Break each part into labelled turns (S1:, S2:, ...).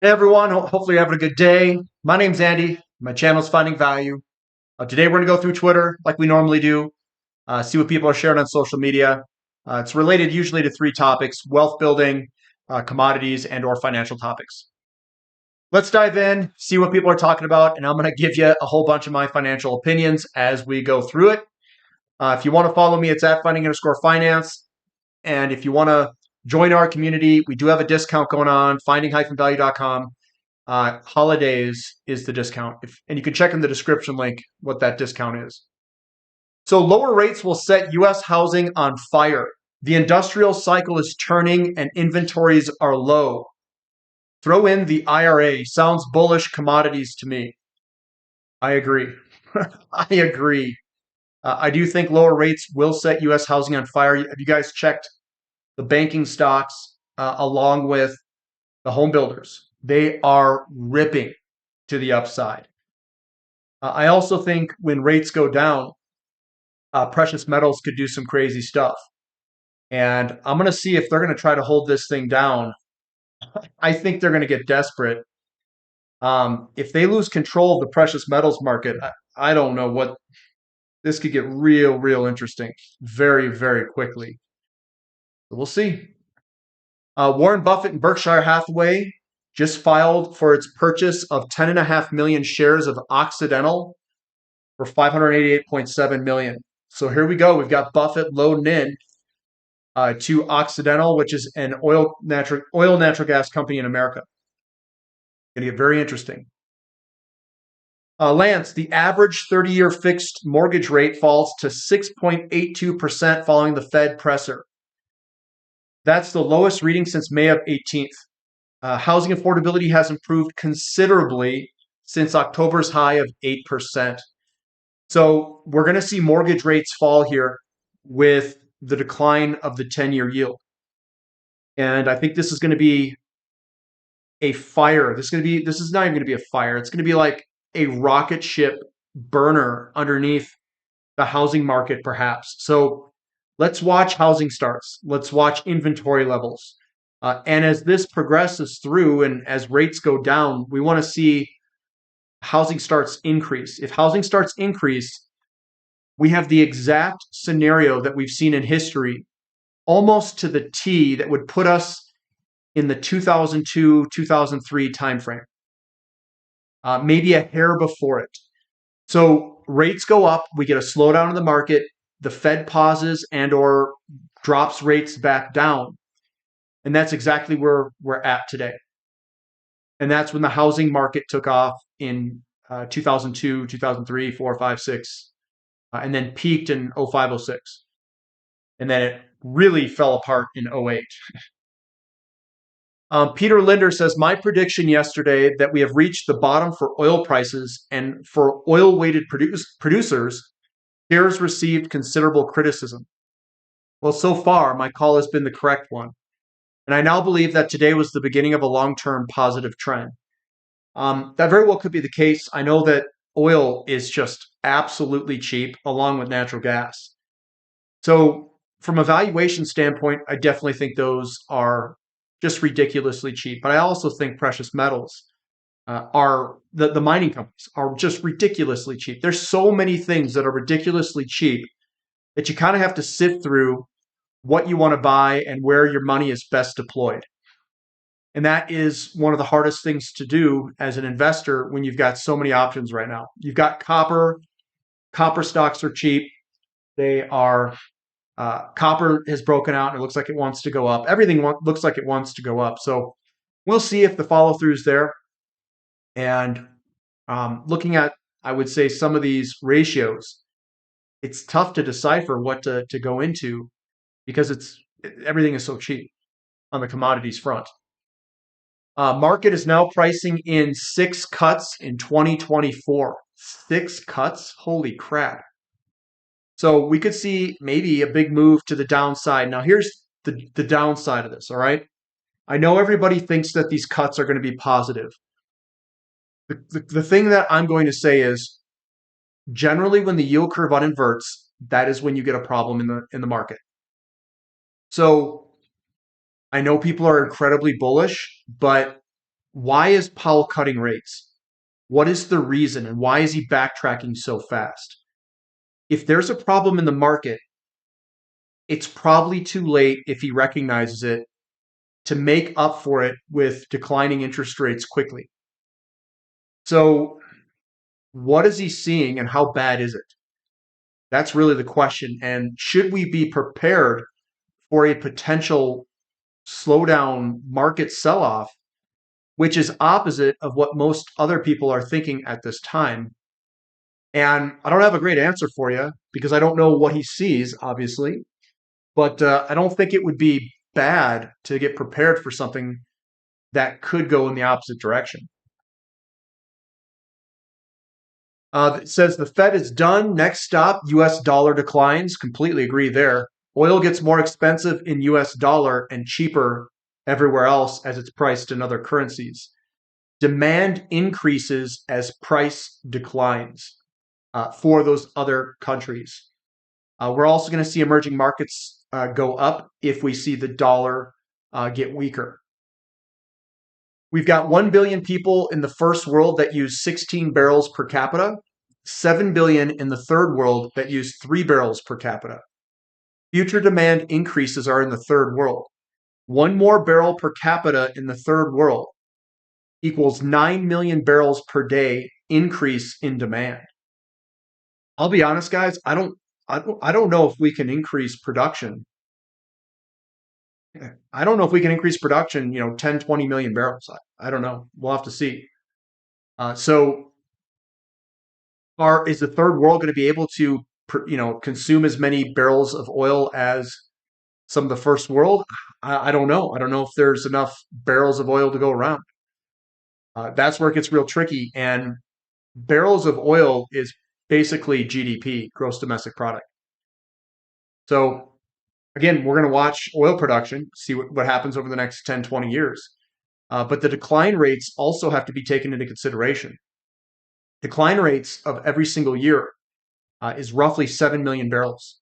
S1: Hey everyone, hopefully you're having a good day. My name's Andy. My channel's Finding Value. Today we're going to go through Twitter like we normally do, see what people are sharing on social media. It's related usually to three topics: wealth building, commodities, and or financial topics. Let's dive in, see what people are talking about, and I'm going to give you a whole bunch of my financial opinions as we go through it. If you want to follow me, it's at finding_finance. And if you want to join our community, we do have a discount going on, finding-value.com. Holidays is the discount. And you can check in the description link what that discount is. So lower rates will set U.S. housing on fire. The industrial cycle is turning and inventories are low. Throw in the IRA. Sounds bullish commodities to me. I agree. I agree. I do think lower rates will set U.S. housing on fire. Have you guys checked the banking stocks along with the home builders? They are ripping to the upside. I also think when rates go down, precious metals could do some crazy stuff. And I'm going to see if they're going to try to hold this thing down. I think they're going to get desperate. If they lose control of the precious metals market, I don't know what this could get real interesting very, very quickly. We'll see. Warren Buffett and Berkshire Hathaway just filed for its purchase of 10.5 million shares of Occidental for 588.7 million. So here we go. We've got Buffett loading in to Occidental, which is an natural gas company in America. Going to get very interesting. Lance, the average 30-year fixed mortgage rate falls to 6.82% following the Fed presser. That's the lowest reading since May of 18th. Housing affordability has improved considerably since October's high of 8%. So we're going to see mortgage rates fall here with the decline of the 10-year yield. And I think this is going to be a fire. This is not even going to be a fire. It's going to be like a rocket ship burner underneath the housing market, perhaps. So let's watch housing starts. Let's watch inventory levels. And as this progresses through and as rates go down, we want to see housing starts increase. If housing starts increase, we have the exact scenario that we've seen in history, almost to the T, that would put us in the 2002, 2003 timeframe, maybe a hair before it. So rates go up, we get a slowdown in the market, the Fed pauses and or drops rates back down. And that's exactly where we're at today. And that's when the housing market took off in 2002, 2003, 4, 5, 6, and then peaked in 05, 06. And then it really fell apart in 08. Peter Linder says, my prediction yesterday that we have reached the bottom for oil prices and for oil-weighted producers, shares received considerable criticism. Well, so far, my call has been the correct one. And I now believe that today was the beginning of a long-term positive trend. That very well could be the case. I know that oil is just absolutely cheap, along with natural gas. So from a valuation standpoint, I definitely think those are just ridiculously cheap. But I also think precious metals are the mining companies are just ridiculously cheap. There's so many things that are ridiculously cheap that you kind of have to sift through what you want to buy and where your money is best deployed. And that is one of the hardest things to do as an investor when you've got so many options right now. You've got copper. Copper stocks are cheap. They are copper has broken out and it looks like it wants to go up. Everything looks like it wants to go up. So we'll see if the follow through is there. And looking at, I would say, some of these ratios, it's tough to decipher what to go into because everything is so cheap on the commodities front. Market is now pricing in 6 cuts in 2024. 6 cuts? Holy crap. So we could see maybe a big move to the downside. Now, here's the downside of this, all right? I know everybody thinks that these cuts are going to be positive. The thing that I'm going to say is generally when the yield curve uninverts, that is when you get a problem in the market. So I know people are incredibly bullish, but Why is Powell cutting rates? What is the reason and why is he backtracking so fast? If there's a problem in the market, it's probably too late if he recognizes it to make up for it with declining interest rates quickly. So, what is he seeing and how bad is it? That's really the question. And should we be prepared for a potential slowdown market sell off, which is opposite of what most other people are thinking at this time? And I don't have a great answer for you because I don't know what he sees, obviously, but I don't think it would be bad to get prepared for something that could go in the opposite direction. It says the Fed is done. Next stop, US dollar declines. Completely agree there. Oil gets more expensive in US dollar and cheaper everywhere else as it's priced in other currencies. Demand increases as price declines for those other countries. We're also going to see emerging markets go up if we see the dollar get weaker. We've got 1 billion people in the first world that use 16 barrels per capita, 7 billion in the third world that use 3 barrels per capita. Future demand increases are in the third world. One more barrel per capita in the third world equals 9 million barrels per day increase in demand. I'll be honest, guys, I don't know if we can increase production. I don't know if we can increase production, 10, 20 million barrels. I don't know. We'll have to see. So is the third world going to be able to, consume as many barrels of oil as some of the first world? I don't know. I don't know if there's enough barrels of oil to go around. That's where it gets real tricky. And barrels of oil is basically GDP, gross domestic product. So again, we're going to watch oil production, see what happens over the next 10, 20 years. But the decline rates also have to be taken into consideration. Decline rates of every single year is roughly 7 million barrels.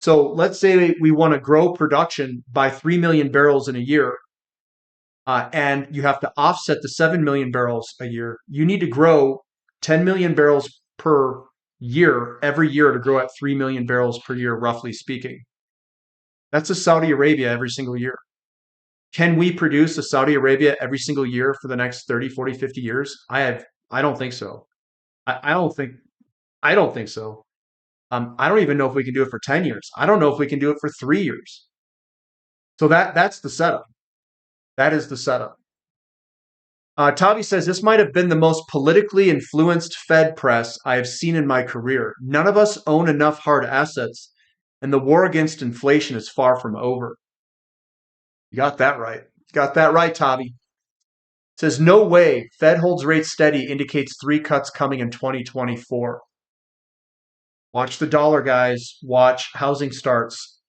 S1: So let's say we want to grow production by 3 million barrels in a year, and you have to offset the 7 million barrels a year. You need to grow 10 million barrels per year every year to grow at 3 million barrels per year, roughly speaking. That's a Saudi Arabia every single year. Can we produce a Saudi Arabia every single year for the next 30, 40, 50 years? I don't think so. I don't think so. I don't even know if we can do it for 10 years. I don't know if we can do it for 3 years. So that's the setup. That is the setup. Tavi says this might have been the most politically influenced Fed press I have seen in my career. None of us own enough hard assets, and the war against inflation is far from over. You got that right. You got that right, Tavi. Says no way. Fed holds rates steady indicates 3 cuts coming in 2024. Watch the dollar, guys. Watch housing starts.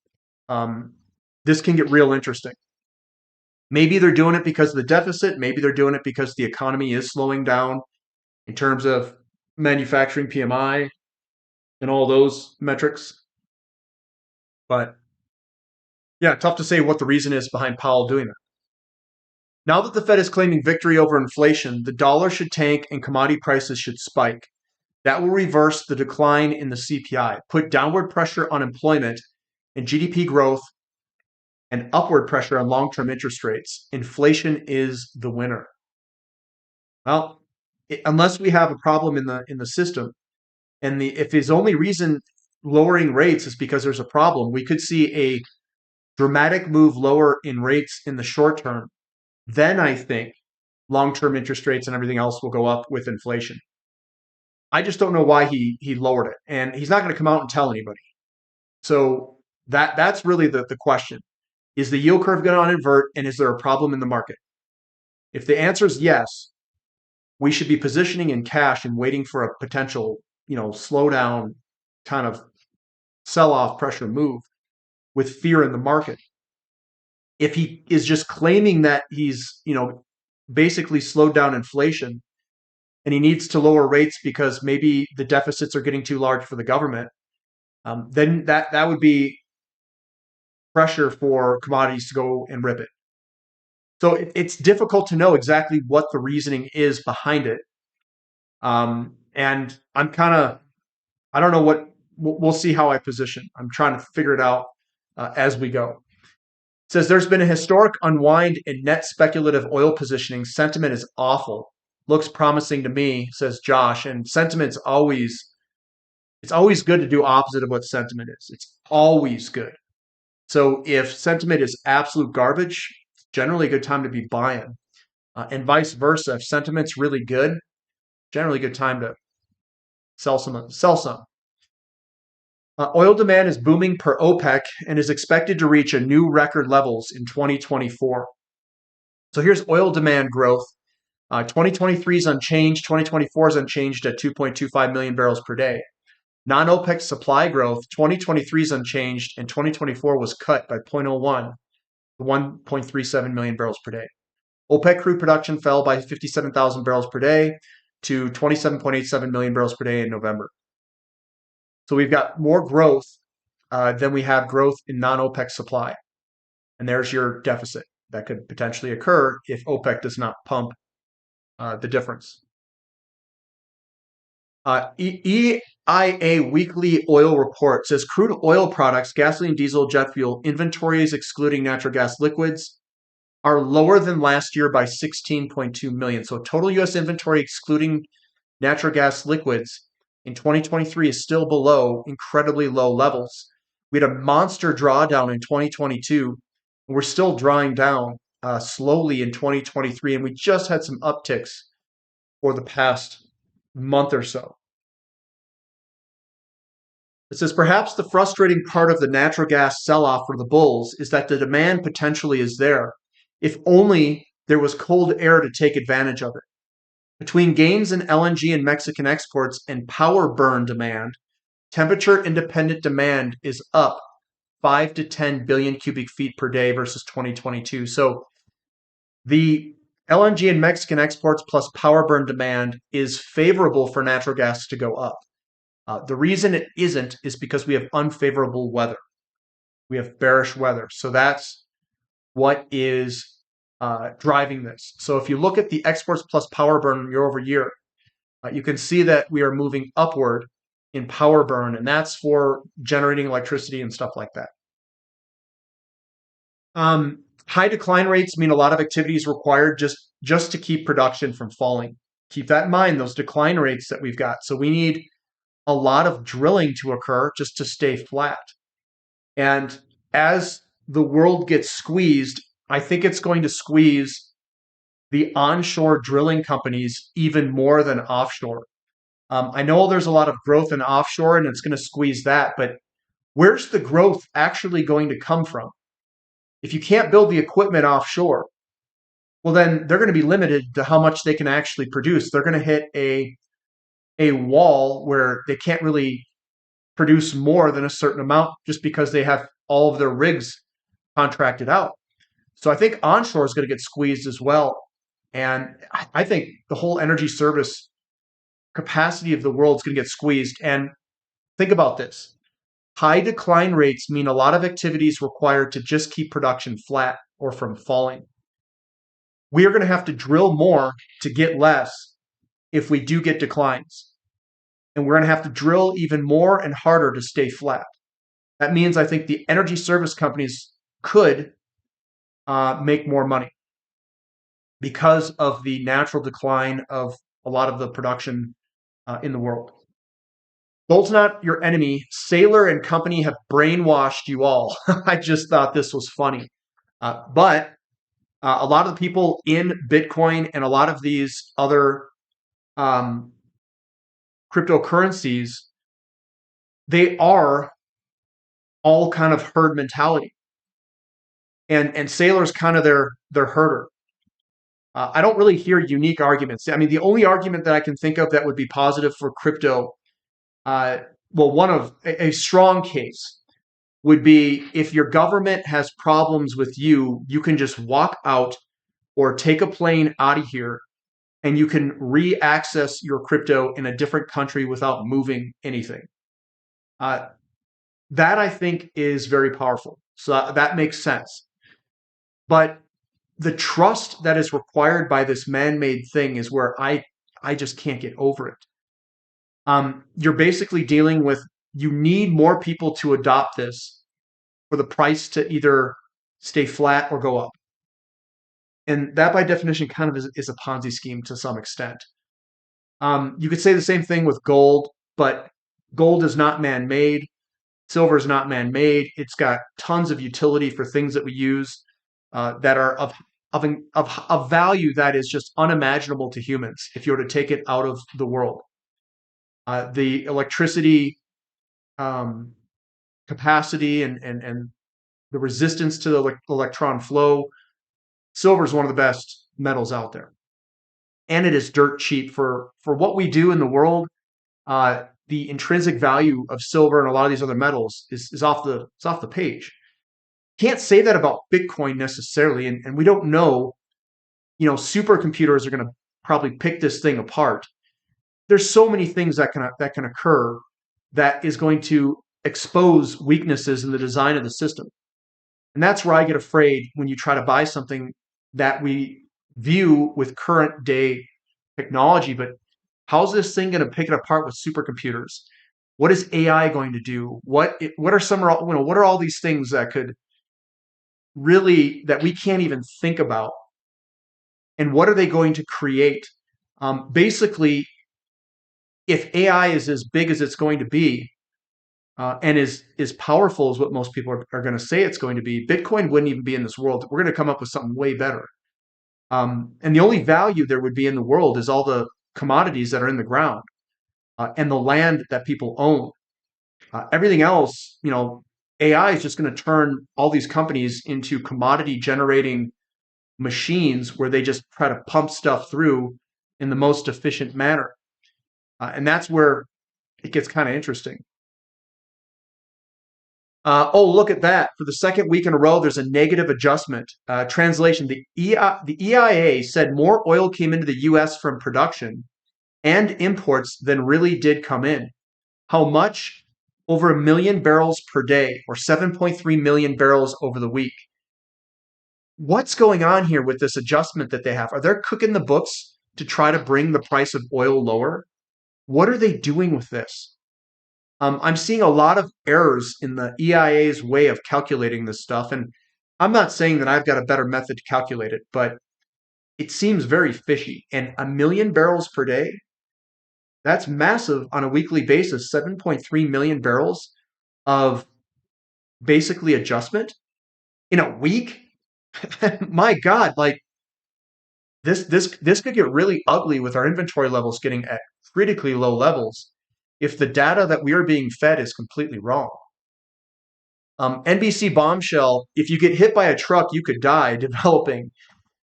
S1: This can get real interesting. Maybe they're doing it because of the deficit. Maybe they're doing it because the economy is slowing down in terms of manufacturing PMI and all those metrics. But yeah, tough to say what the reason is behind Powell doing that. Now that the Fed is claiming victory over inflation, the dollar should tank and commodity prices should spike. That will reverse the decline in the CPI, put downward pressure on employment and GDP growth, and upward pressure on long-term interest rates. Inflation is the winner. Well, unless we have a problem in the system, and if his only reason lowering rates is because there's a problem, we could see a dramatic move lower in rates in the short term. Then I think long-term interest rates and everything else will go up with inflation. I just don't know why he lowered it, and he's not going to come out and tell anybody. So that's really the question. Is the yield curve going to invert, and is there a problem in the market? If the answer is yes, we should be positioning in cash and waiting for a potential, slowdown kind of sell-off pressure move with fear in the market. If he is just claiming that he's, basically slowed down inflation and he needs to lower rates because maybe the deficits are getting too large for the government, then that would be pressure for commodities to go and rip it. So it's difficult to know exactly what the reasoning is behind it. And I don't know we'll see how I position. I'm trying to figure it out as we go. It says there's been a historic unwind in net speculative oil positioning. Sentiment is awful. Looks promising to me, says Josh. And sentiment's it's always good to do opposite of what sentiment is. It's always good. So if sentiment is absolute garbage, it's generally a good time to be buying. And vice versa. If sentiment's really good, generally a good time to sell some. Sell some. Oil demand is booming per OPEC and is expected to reach a new record levels in 2024. So here's oil demand growth. 2023 is unchanged. 2024 is unchanged at 2.25 million barrels per day. Non-OPEC supply growth, 2023 is unchanged, and 2024 was cut by 0.01 to 1.37 million barrels per day. OPEC crude production fell by 57,000 barrels per day to 27.87 million barrels per day in November. So we've got more growth than we have growth in non-OPEC supply. And there's your deficit that could potentially occur if OPEC does not pump the difference. EIA weekly oil report says crude oil products, gasoline, diesel, jet fuel inventories excluding natural gas liquids are lower than last year by 16.2 million. So total U.S. inventory excluding natural gas liquids in 2023 is still below incredibly low levels. We had a monster drawdown in 2022. And we're still drawing down slowly in 2023, and we just had some upticks for the past month or so. It says perhaps the frustrating part of the natural gas sell-off for the bulls is that the demand potentially is there, if only there was cold air to take advantage of it. Between gains in LNG and Mexican exports and power burn demand, temperature-independent demand is up 5 to 10 billion cubic feet per day versus 2022. So the LNG and Mexican exports plus power burn demand is favorable for natural gas to go up. The reason it isn't is because we have unfavorable weather. We have bearish weather. So that's what is driving this. So if you look at the exports plus power burn year over year, you can see that we are moving upward in power burn, and that's for generating electricity and stuff like that. High decline rates mean a lot of activities required just to keep production from falling. Keep that in mind, those decline rates that we've got. So we need a lot of drilling to occur just to stay flat. And as the world gets squeezed, I think it's going to squeeze the onshore drilling companies even more than offshore. I know there's a lot of growth in offshore and it's going to squeeze that, but where's the growth actually going to come from? If you can't build the equipment offshore, well, then they're going to be limited to how much they can actually produce. They're going to hit a wall where they can't really produce more than a certain amount just because they have all of their rigs contracted out. So I think onshore is going to get squeezed as well. And I think the whole energy service capacity of the world is going to get squeezed. And think about this. High decline rates mean a lot of activities required to just keep production flat or from falling. We are going to have to drill more to get less if we do get declines. And we're going to have to drill even more and harder to stay flat. That means I think the energy service companies could make more money because of the natural decline of a lot of the production in the world. Gold's not your enemy. Saylor and company have brainwashed you all. I just thought this was funny. But a lot of the people in Bitcoin and a lot of these other cryptocurrencies, they are all kind of herd mentality. And Saylor's kind of their herder. I don't really hear unique arguments. I mean, the only argument that I can think of that would be positive for crypto, one of a strong case would be if your government has problems with you, you can just walk out or take a plane out of here and you can re-access your crypto in a different country without moving anything. That I think is very powerful. So that makes sense. But the trust that is required by this man-made thing is where I just can't get over it. You're basically dealing with, you need more people to adopt this for the price to either stay flat or go up. And that by definition kind of is a Ponzi scheme to some extent. You could say the same thing with gold, but gold is not man-made. Silver is not man-made. It's got tons of utility for things that we use that are of value that is just unimaginable to humans if you were to take it out of the world. The electricity capacity and the resistance to the electron flow, silver is one of the best metals out there. And it is dirt cheap for what we do in the world. The intrinsic value of silver and a lot of these other metals is off the page. Can't say that about Bitcoin necessarily, and we don't know. Supercomputers are going to probably pick this thing apart. There's so many things that can occur that is going to expose weaknesses in the design of the system. And that's where I get afraid when you try to buy something that we view with current day technology. But how's this thing going to pick it apart with supercomputers? What is AI going to do? What are all these things that could really, that we can't even think about? And what are they going to create? Basically, if AI is as big as it's going to be, and is powerful as what most people are going to say it's going to be, Bitcoin wouldn't even be in this world. We're going to come up with something way better. And the only value there would be in the world is all the commodities that are in the ground and the land that people own. Everything else, AI is just going to turn all these companies into commodity generating machines where they just try to pump stuff through in the most efficient manner. And that's where it gets kind of interesting. Look at that. For the second week in a row, there's a negative adjustment. Translation, the EIA said more oil came into the U.S. from production and imports than really did come in. How much? Over 1 million barrels per day, or 7.3 million barrels over the week. What's going on here with this adjustment that they have? Are they cooking the books to try to bring the price of oil lower? What are they doing with this? I'm seeing a lot of errors in the EIA's way of calculating this stuff. And I'm not saying that I've got a better method to calculate it, but it seems very fishy. And 1 million barrels per day, that's massive on a weekly basis. 7.3 million barrels of basically adjustment in a week. My God, like this could get really ugly with our inventory levels getting at critically low levels if the data that we are being fed is completely wrong. NBC bombshell, if you get hit by a truck, you could die, developing.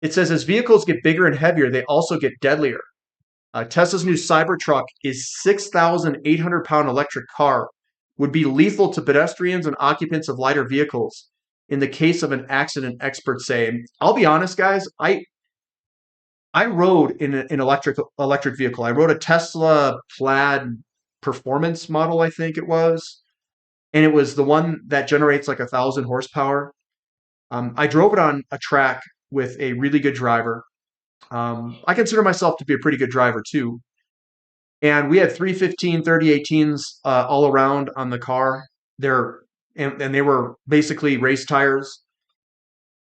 S1: It says, as vehicles get bigger and heavier, they also get deadlier. Tesla's new Cybertruck is 6,800-pound electric car, would be lethal to pedestrians and occupants of lighter vehicles in the case of an accident, experts say. And I'll be honest, guys, I rode in an electric vehicle. I rode a Tesla Plaid Performance model, I think it was. And it was the one that generates like 1,000 horsepower. I drove it on a track with a really good driver. I consider myself to be a pretty good driver too. And we had 315, 3018s all around on the car. And they were basically race tires.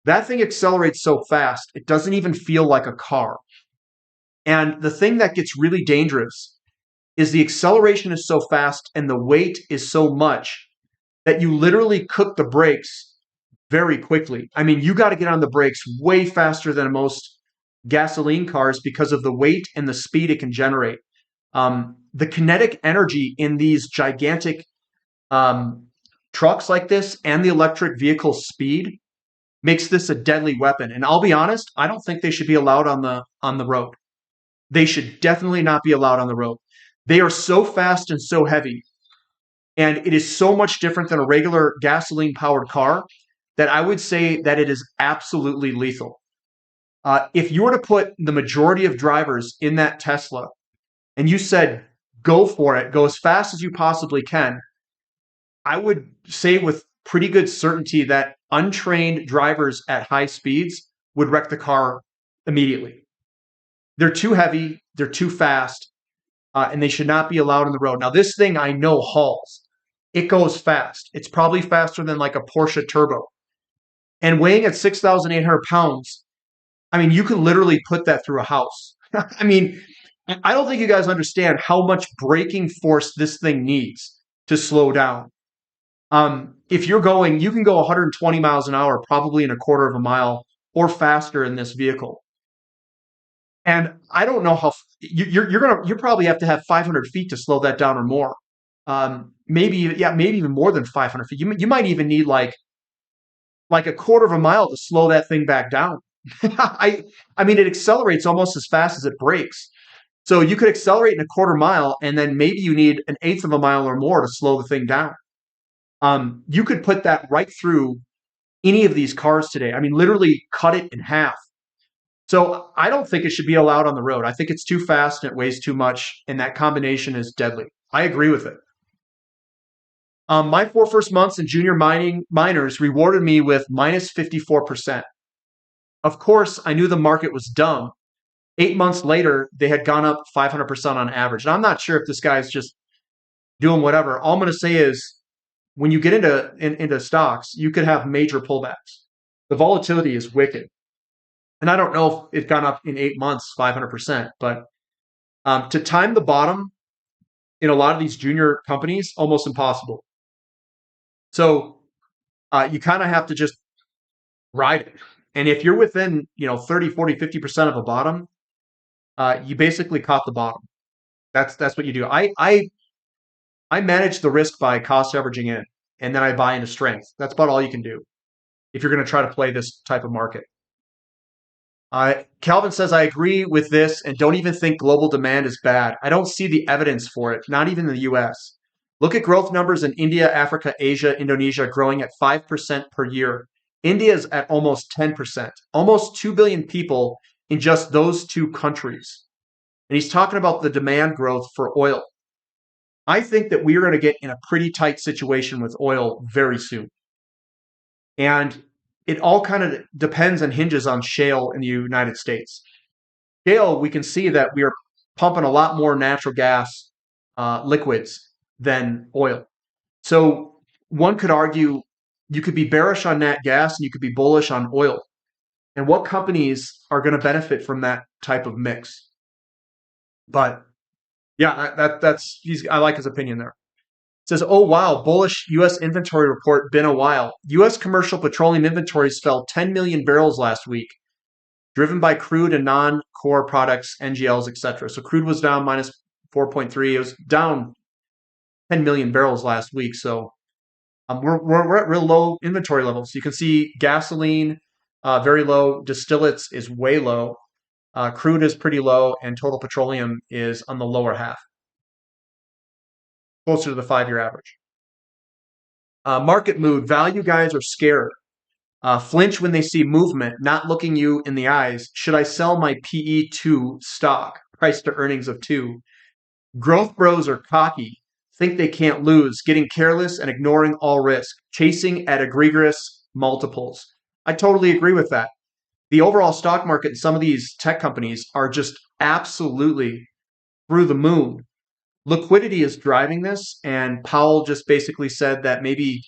S1: That thing accelerates so fast, it doesn't even feel like a car. And the thing that gets really dangerous is the acceleration is so fast and the weight is so much that you literally cook the brakes very quickly. I mean, you got to get on the brakes way faster than most gasoline cars because of the weight and the speed it can generate. The kinetic energy in these gigantic trucks like this and the electric vehicle speed makes this a deadly weapon. And I'll be honest, I don't think they should be allowed on the road. They should definitely not be allowed on the road. They are so fast and so heavy, and it is so much different than a regular gasoline-powered car that I would say that it is absolutely lethal. If you were to put the majority of drivers in that Tesla and you said, go for it, go as fast as you possibly can, I would say with pretty good certainty that untrained drivers at high speeds would wreck the car immediately. They're too heavy, they're too fast, and they should not be allowed on the road. Now, this thing I know hauls. It goes fast. It's probably faster than like a Porsche Turbo. And weighing at 6,800 pounds, I mean, you could literally put that through a house. I mean, I don't think you guys understand how much braking force this thing needs to slow down. If you're going, you can go 120 miles an hour, probably in a quarter of a mile or faster in this vehicle. And I don't know how you probably have to have 500 feet to slow that down or more. Maybe even more than 500 feet. You might even need like a quarter of a mile to slow that thing back down. I mean, it accelerates almost as fast as it brakes. So you could accelerate in a quarter mile, and then maybe you need an eighth of a mile or more to slow the thing down. You could put that right through any of these cars today. I mean, literally cut it in half. So I don't think it should be allowed on the road. I think it's too fast and it weighs too much, and that combination is deadly. I agree with it. My 4 first months in junior miners rewarded me with minus 54%. Of course, I knew the market was dumb. 8 months later, they had gone up 500% on average. And I'm not sure if this guy's just doing whatever. All I'm going to say is when you get into stocks, you could have major pullbacks. The volatility is wicked. And I don't know if it's gone up in 8 months 500%, but to time the bottom in a lot of these junior companies, almost impossible. So you kind of have to just ride it. And if you're within 30, 40, 50% of a bottom, you basically caught the bottom. That's what you do. I manage the risk by cost averaging in, and then I buy into strength. That's about all you can do if you're going to try to play this type of market. Calvin says, I agree with this and don't even think global demand is bad. I don't see the evidence for it, not even in the US. Look at growth numbers in India, Africa, Asia, Indonesia growing at 5% per year. India is at almost 10%, almost 2 billion people in just those two countries. And he's talking about the demand growth for oil. I think that we are going to get in a pretty tight situation with oil very soon. And it all kind of depends and hinges on shale in the United States. Shale, we can see that we are pumping a lot more natural gas liquids than oil. So one could argue you could be bearish on nat gas and you could be bullish on oil. And what companies are going to benefit from that type of mix? But yeah, I like his opinion there. It says, oh, wow, bullish U.S. inventory report, been a while. U.S. commercial petroleum inventories fell 10 million barrels last week, driven by crude and non-core products, NGLs, etc. So crude was down minus 4.3. It was down 10 million barrels last week. So we're at real low inventory levels. You can see gasoline, very low. Distillates is way low. Crude is pretty low, and total petroleum is on the lower half, closer to the 5-year average. Market mood. Value guys are scared. Flinch when they see movement, not looking you in the eyes. Should I sell my PE 2 stock? Price to earnings of 2. Growth bros are cocky, think they can't lose, getting careless and ignoring all risk, chasing at egregious multiples. I totally agree with that. The overall stock market and some of these tech companies are just absolutely through the moon. Liquidity is driving this, and Powell just basically said that maybe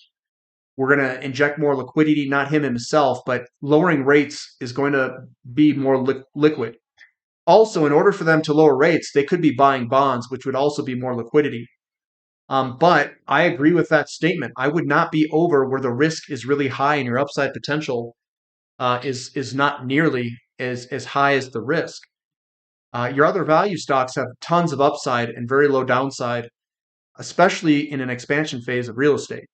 S1: we're going to inject more liquidity, not him himself, but lowering rates is going to be more liquid. Also, in order for them to lower rates, they could be buying bonds, which would also be more liquidity. But I agree with that statement. I would not be over where the risk is really high and your upside potential is not nearly as high as the risk. Your other value stocks have tons of upside and very low downside, especially in an expansion phase of real estate.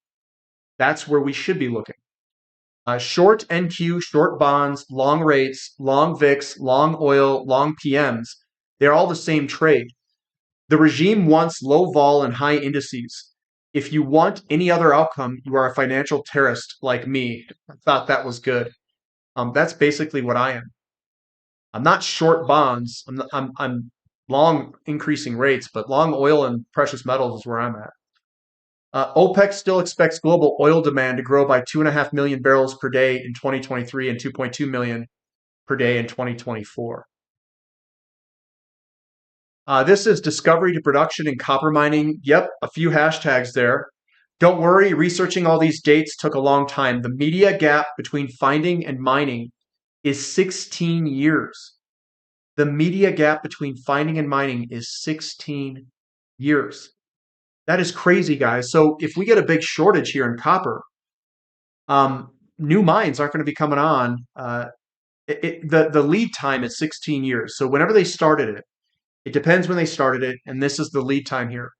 S1: That's where we should be looking. Short NQ, short bonds, long rates, long VIX, long oil, long PMs, they're all the same trade. The regime wants low vol and high indices. If you want any other outcome, you are a financial terrorist like me. I thought that was good. That's basically what I am. I'm not short bonds. I'm long increasing rates, but long oil and precious metals is where I'm at. OPEC still expects global oil demand to grow by 2.5 million barrels per day in 2023 and 2.2 million per day in 2024. This is discovery to production in copper mining. Yep, a few hashtags there. Don't worry, researching all these dates took a long time. The media gap between finding and mining is 16 years. The media gap between finding and mining is 16 years. That is crazy, guys. So if we get a big shortage here in copper, new mines aren't going to be coming on. The lead time is 16 years. So whenever they started it, it depends when they started it, and this is the lead time here.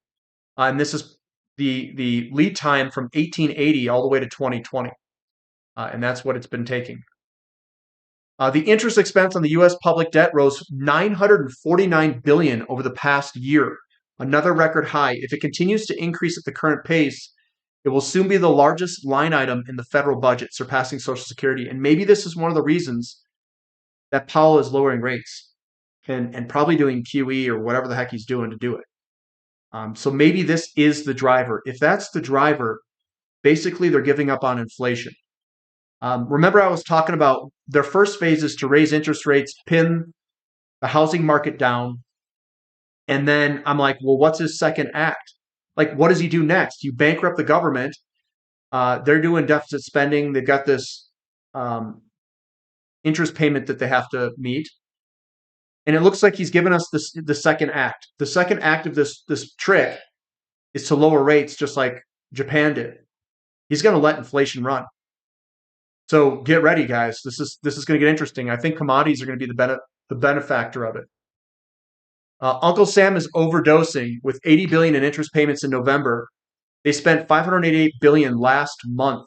S1: And this is the lead time from 1880 all the way to 2020. And that's what it's been taking. The interest expense on the U.S. public debt rose $949 billion over the past year, another record high. If it continues to increase at the current pace, it will soon be the largest line item in the federal budget, surpassing Social Security. And maybe this is one of the reasons that Powell is lowering rates and probably doing QE or whatever the heck he's doing to do it. So maybe this is the driver. If that's the driver, basically they're giving up on inflation. Remember, I was talking about their first phase is to raise interest rates, pin the housing market down. And then I'm like, well, what's his second act? Like, what does he do next? You bankrupt the government. They're doing deficit spending. They've got this interest payment that they have to meet. And it looks like he's given us the second act. The second act of this trick is to lower rates just like Japan did. He's going to let inflation run. So get ready, guys. This is going to get interesting. I think commodities are going to be the benefactor of it. Uncle Sam is overdosing with $80 billion in interest payments in November. They spent $588 billion last month,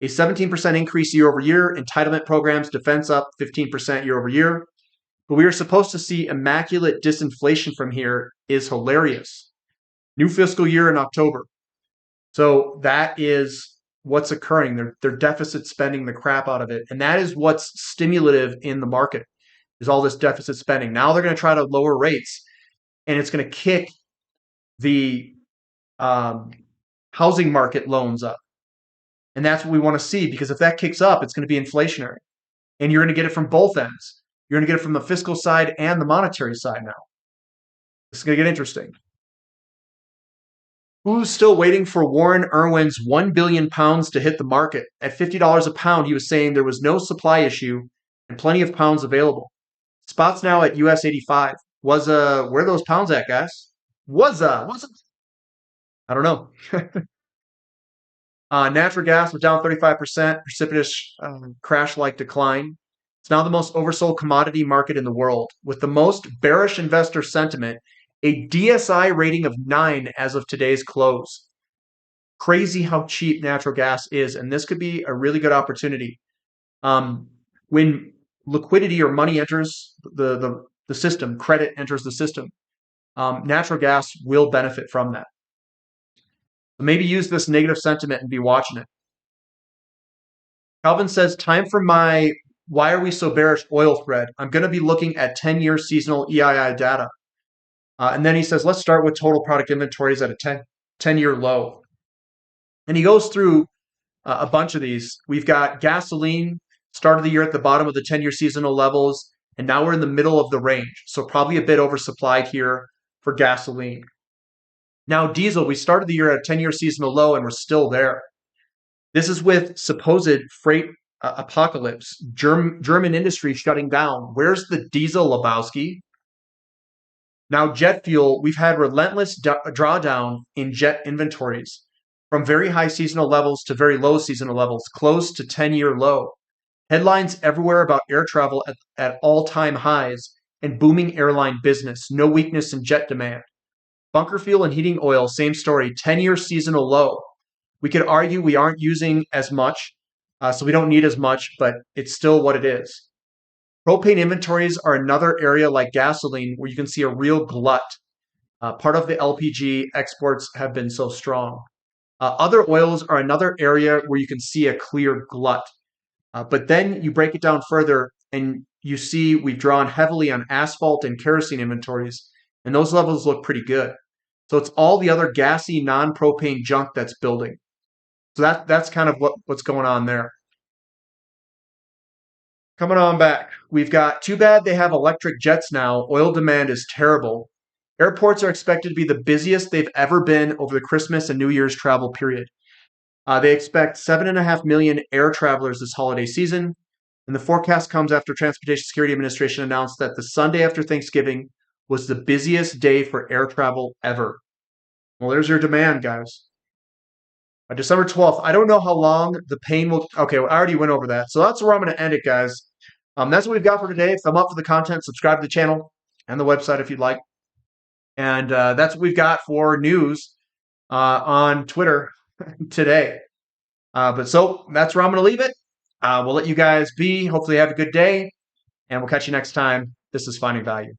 S1: a 17% increase year over year. Entitlement programs, defense up 15% year over year. But we are supposed to see immaculate disinflation from here is hilarious. New fiscal year in October. So that is what's occurring. They're deficit spending the crap out of it. And that is what's stimulative in the market, is all this deficit spending. Now they're going to try to lower rates, and it's going to kick the housing market loans up. And that's what we want to see, because if that kicks up, it's going to be inflationary. And you're going to get it from both ends. You're going to get it from the fiscal side and the monetary side now. This is going to get interesting. Who's still waiting for Warren Irwin's £1 billion to hit the market? At $50 a pound, he was saying there was no supply issue and plenty of pounds available. Spot's now at US 85. Where are those pounds at, guys? I don't know. Natural gas was down 35%, precipitous crash-like decline. It's now the most oversold commodity market in the world, with the most bearish investor sentiment, a DSI rating of 9 as of today's close. Crazy how cheap natural gas is, and this could be a really good opportunity. When liquidity or money enters the system, credit enters the system, natural gas will benefit from that. Maybe use this negative sentiment and be watching it. Calvin says, time for my why are we so bearish oil thread. I'm going to be looking at 10-year seasonal EII data. And then he says, let's start with total product inventories at a 10-year low. And he goes through a bunch of these. We've got gasoline, started the year at the bottom of the 10-year seasonal levels, and now we're in the middle of the range. So probably a bit oversupplied here for gasoline. Now diesel, we started the year at a 10-year seasonal low, and we're still there. This is with supposed freight apocalypse, German industry shutting down. Where's the diesel, Lebowski? Now jet fuel, we've had relentless drawdown in jet inventories from very high seasonal levels to very low seasonal levels, close to 10-year low. Headlines everywhere about air travel at all-time highs and booming airline business, no weakness in jet demand. Bunker fuel and heating oil, same story, 10-year seasonal low. We could argue we aren't using as much, so we don't need as much, but it's still what it is. Propane inventories are another area like gasoline where you can see a real glut. Part of the LPG exports have been so strong. Other oils are another area where you can see a clear glut. But then you break it down further and you see we've drawn heavily on asphalt and kerosene inventories, and those levels look pretty good. So it's all the other gassy non-propane junk that's building. So that's kind of what's going on there. Coming on back, we've got too bad they have electric jets now. Oil demand is terrible. Airports are expected to be the busiest they've ever been over the Christmas and New Year's travel period. They expect 7.5 million air travelers this holiday season. And the forecast comes after Transportation Security Administration announced that the Sunday after Thanksgiving was the busiest day for air travel ever. Well, there's your demand, guys. December 12th. I don't know how long the pain will. Okay, well, I already went over that. So that's where I'm going to end it, guys. That's what we've got for today. Thumb up for the content. Subscribe to the channel and the website if you'd like. And that's what we've got for news on Twitter today. But so that's where I'm going to leave it. We'll let you guys be. Hopefully, have a good day. And we'll catch you next time. This is Finding Value.